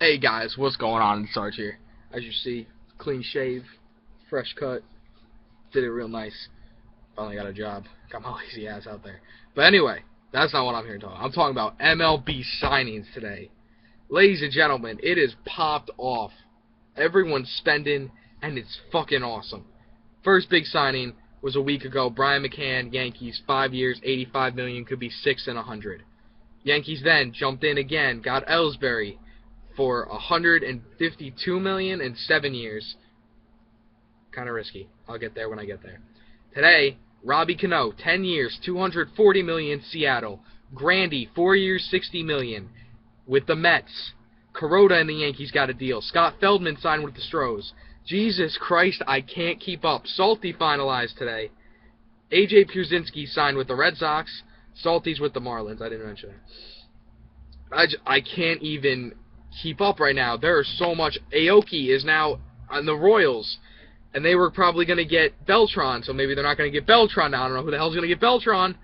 Hey guys, what's going on? Sarg here. As you see, clean shave, fresh cut, did it real nice. Finally got a job. Got my lazy ass out there. But anyway, that's not what I'm here to talk about. I'm talking about MLB signings today. Ladies and gentlemen, it is popped off. Everyone's spending, and it's fucking awesome. First big signing was a week ago. Brian McCann, Yankees, 5 years, $85 million, could be 6 and 100. Yankees then jumped in again, got ELLSBURY for $152 million in 7 years. Kind of risky. I'll get there when I get there. Today, Robbie CANO, 10 years, $240 million, Seattle. GRANDY, 4 years, $60 million with the Mets. Kuroda and the Yankees got a deal. Scott Feldman signed with the Stros. Jesus Christ, I can't keep up. Salty finalized today. AJ Pierzynski signed with the Red Sox. Salty's with the Marlins. I didn't mention that. I can't even keep up right now. There is so much. Aoki is now on the Royals, and they were probably going to get Beltran, so maybe they're not going to get Beltran now. I don't know who the hell's going to get Beltran.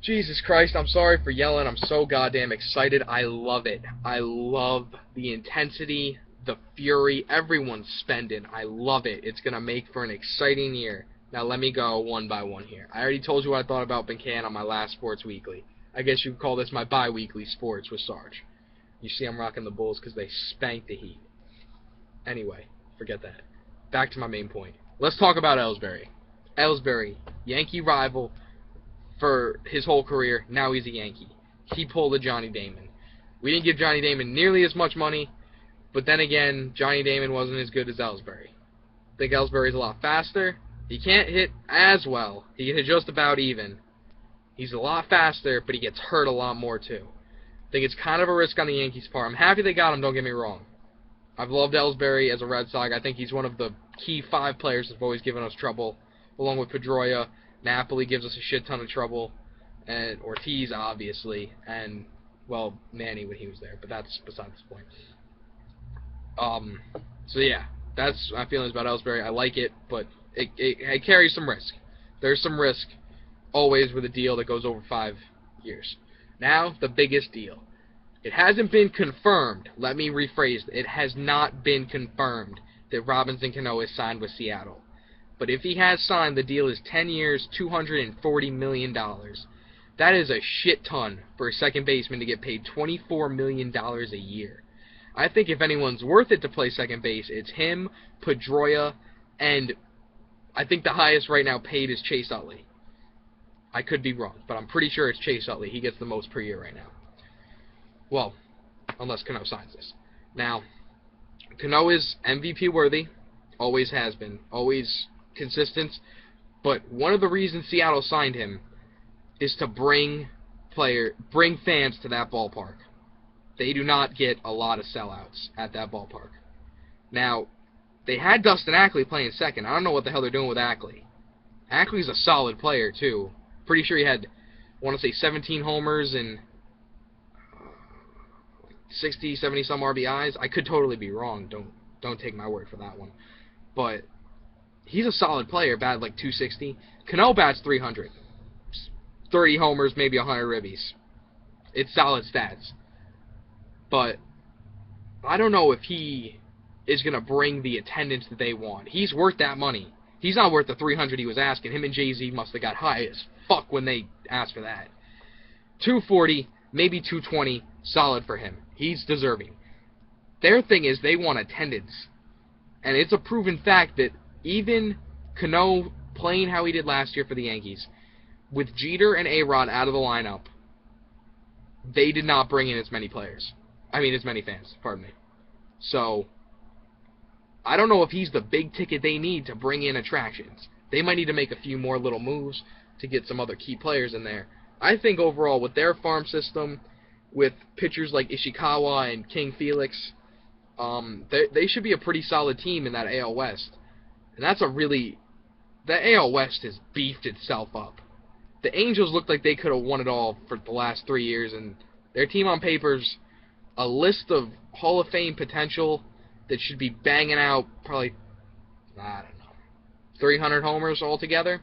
Jesus Christ, I'm sorry for yelling. I'm so goddamn excited. I love it. I love the intensity, the fury. Everyone's spending. I love it. It's going to make for an exciting year. Now let me go one by one here. I already told you what I thought about McCann on my last Sports Weekly. I guess you could call this my bi-weekly sports with Sarge. You see I'm rocking the Bulls because they spanked the Heat. Anyway, forget that. Back to my main point. Let's talk about ELLSBURY. ELLSBURY, Yankee rival for his whole career. Now he's a Yankee. He pulled a Johnny Damon. We didn't give Johnny Damon nearly as much money, but then again, Johnny Damon wasn't as good as ELLSBURY. I think ELLSBURY's a lot faster. He can't hit as well. He can hit just about even. He's a lot faster, but he gets hurt a lot more too. I think it's kind of a risk on the Yankees' part. I'm happy they got him, don't get me wrong. I've loved ELLSBURY as a Red Sox. I think he's one of the key 5 players that's always given us trouble, along with Pedroia. Napoli gives us a shit ton of trouble, and Ortiz, obviously, and, well, Manny when he was there, but that's besides the point. So yeah, that's my feelings about ELLSBURY. I like it, but it carries some risk. There's some risk always with a deal that goes over 5 years. Now, the biggest deal. It hasn't been confirmed. Let me rephrase. It has not been confirmed that Robinson Cano is signed with Seattle. But if he has signed, the deal is 10 years, $240 million. That is a shit ton for a second baseman to get paid $24 million a year. I think if anyone's worth it to play second base, it's him, Pedroia, and I think the highest right now paid is Chase Utley. I could be wrong, but I'm pretty sure it's Chase Utley. He gets the most per year right now. Well, unless Cano signs this. Now, Cano is MVP worthy. Always has been. Always consistent. But one of the reasons Seattle signed him is to bring fans to that ballpark. They do not get a lot of sellouts at that ballpark. Now, they had Dustin Ackley playing second. I don't know what the hell they're doing with Ackley. Ackley's a solid player, too. Pretty sure he had, I want to say, 17 homers and 60, 70 some RBIs. I could totally be wrong. Don't take my word for that one. But he's a solid player, batted like 260. Cano bats 300. 30 homers, maybe 100 ribbies. It's solid stats. But I don't know if he is going to bring the attendance that they want. He's worth that money. He's not worth the 300 he was asking. Him and Jay-Z must have got high as fuck when they asked for that. 240, maybe 220, solid for him. He's deserving. Their thing is they want attendance. And it's a proven fact that even Cano playing how he did last year for the Yankees, with Jeter and A-Rod out of the lineup, they did not bring in as many players. I mean, as many fans, pardon me. So, I don't know if he's the big ticket they need to bring in attractions. They might need to make a few more little moves to get some other key players in there. I think overall, with their farm system, with pitchers like Ishikawa and King Felix, they should be a pretty solid team in that AL West. And that's the AL West has beefed itself up. The Angels looked like they could have won it all for the last 3 years, and their team on paper's a list of Hall of Fame potential that should be banging out probably, I don't know, 300 homers altogether?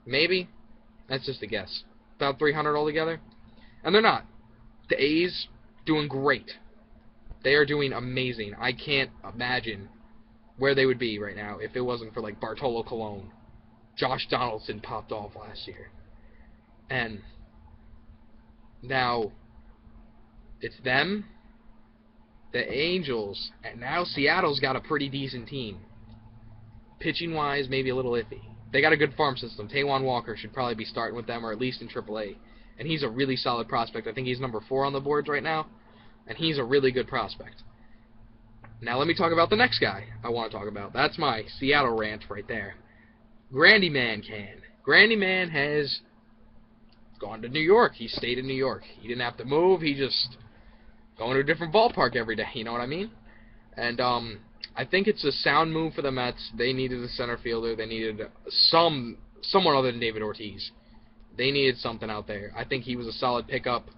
Maybe? That's just a guess. About 300 altogether? And they're not. The A's, doing great. They are doing amazing. I can't imagine where they would be right now if it wasn't for, like, Bartolo Colon. Josh Donaldson popped off last year. And now it's them, the Angels, and now Seattle's got a pretty decent team. Pitching-wise, maybe a little iffy. They got a good farm system. Taijuan Walker should probably be starting with them, or at least in AAA. And he's a really solid prospect. I think he's number 4 on the boards right now. And he's a really good prospect. Now let me talk about the next guy I want to talk about. That's my Seattle rant right there. Grandy Man can. Grandy Man has gone to New York. He stayed in New York. He didn't have to move. He just going to a different ballpark every day. You know what I mean? And I think it's a sound move for the Mets. They needed a center fielder. They needed someone other than David Ortiz. They needed something out there. I think he was a solid pickup.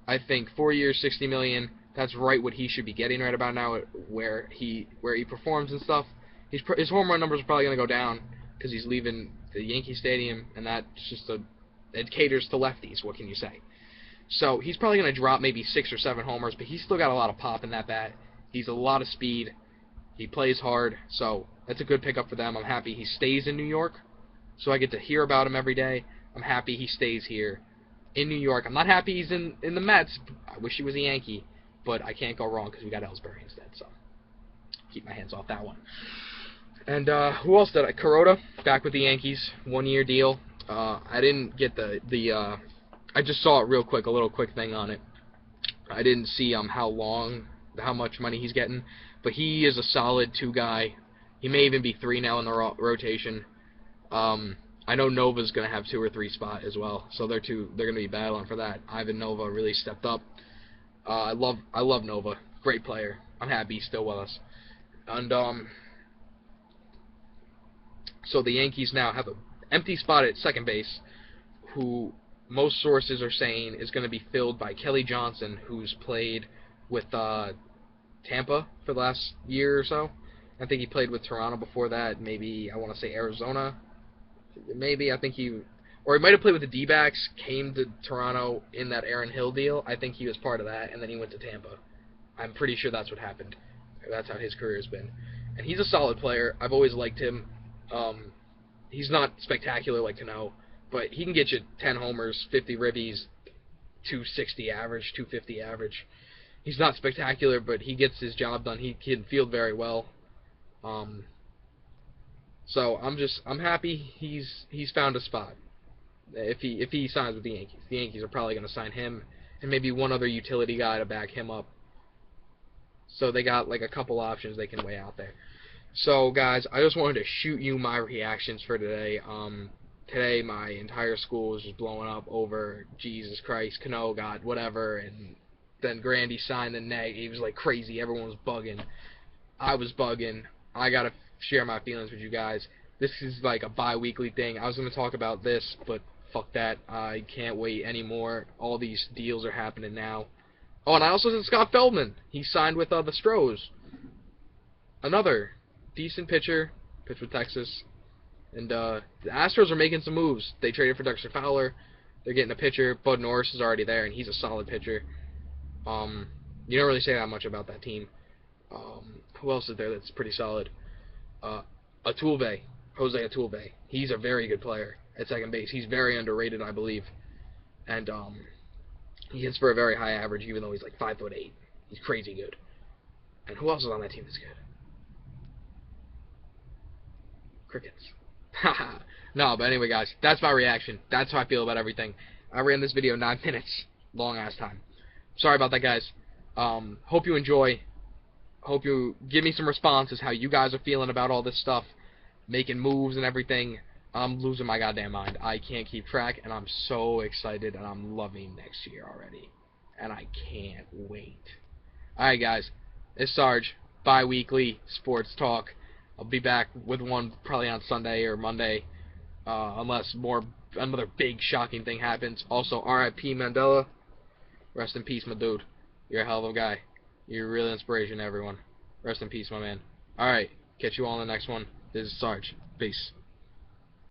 I think 4 years, $60 million. That's right what he should be getting right about now, where he performs and stuff. His home run numbers are probably going to go down because he's leaving the Yankee Stadium, and that's just it caters to lefties. What can you say? So he's probably going to drop maybe 6 or 7 homers, but he's still got a lot of pop in that bat. He's a lot of speed. He plays hard, so that's a good pickup for them. I'm happy he stays in New York, so I get to hear about him every day. I'm happy he stays here in New York. I'm not happy he's in the Mets. I wish he was a Yankee, but I can't go wrong because we got ELLSBURY instead, so keep my hands off that one. And who else did I? Kuroda, back with the Yankees, 1-year deal. I didn't get I just saw it real quick, a little quick thing on it. I didn't see how much money he's getting, but he is a solid 2 guy. He may even be 3 now in the rotation. I know Nova's going to have 2 or 3 spot as well, so they're going to be battling for that. Ivan Nova really stepped up. I love Nova, great player. I'm happy he's still with us. And so the Yankees now have an empty spot at second base, who most sources are saying is going to be filled by Kelly Johnson, who's played with Tampa for the last year or so. I think he played with Toronto before that. Maybe, I want to say Arizona. Maybe, I think he might have played with the D-backs, came to Toronto in that Aaron Hill deal. I think he was part of that, and then he went to Tampa. I'm pretty sure that's what happened. That's how his career has been. And he's a solid player. I've always liked him. He's not spectacular like CANO, but he can get you 10 homers, 50 ribbies, 260 average, 250 average. He's not spectacular, but he gets his job done. He can field very well. So I'm happy he's found a spot. If he signs with the Yankees are probably going to sign him and maybe one other utility guy to back him up. So they got like a couple options they can weigh out there. So guys, I just wanted to shoot you my reactions for today. Today my entire school was just blowing up over Jesus Christ, CANO got whatever, and then Grandy signed the neg. He was like crazy. Everyone was bugging. I was bugging. I gotta share my feelings with you guys. This is like a bi-weekly thing. I was gonna talk about this, but fuck that. I can't wait anymore. All these deals are happening now. Oh, and I also said Scott Feldman. He signed with the Stros. Another decent pitcher. Pitched with Texas. And the Astros are making some moves. They traded for Dexter Fowler. They're getting a pitcher. Bud Norris is already there, and he's a solid pitcher. You don't really say that much about that team. Who else is there that's pretty solid? Jose Altuve. He's a very good player at second base. He's very underrated, I believe. And he hits for a very high average, even though he's like 5'8". He's crazy good. And who else is on that team that's good? Crickets. No, but anyway, guys, that's my reaction. That's how I feel about everything. I ran this video 9 minutes. Long-ass time. Sorry about that, guys. Hope you enjoy. Hope you give me some responses how you guys are feeling about all this stuff. Making moves and everything. I'm losing my goddamn mind. I can't keep track, and I'm so excited, and I'm loving next year already. And I can't wait. Alright, guys. It's Sarge. Bi-weekly sports talk. I'll be back with one probably on Sunday or Monday. Unless another big shocking thing happens. Also, R.I.P. Mandela. Rest in peace, my dude. You're a hell of a guy. You're a real inspiration to everyone. Rest in peace, my man. Alright, catch you all in the next one. This is Sarge. Peace.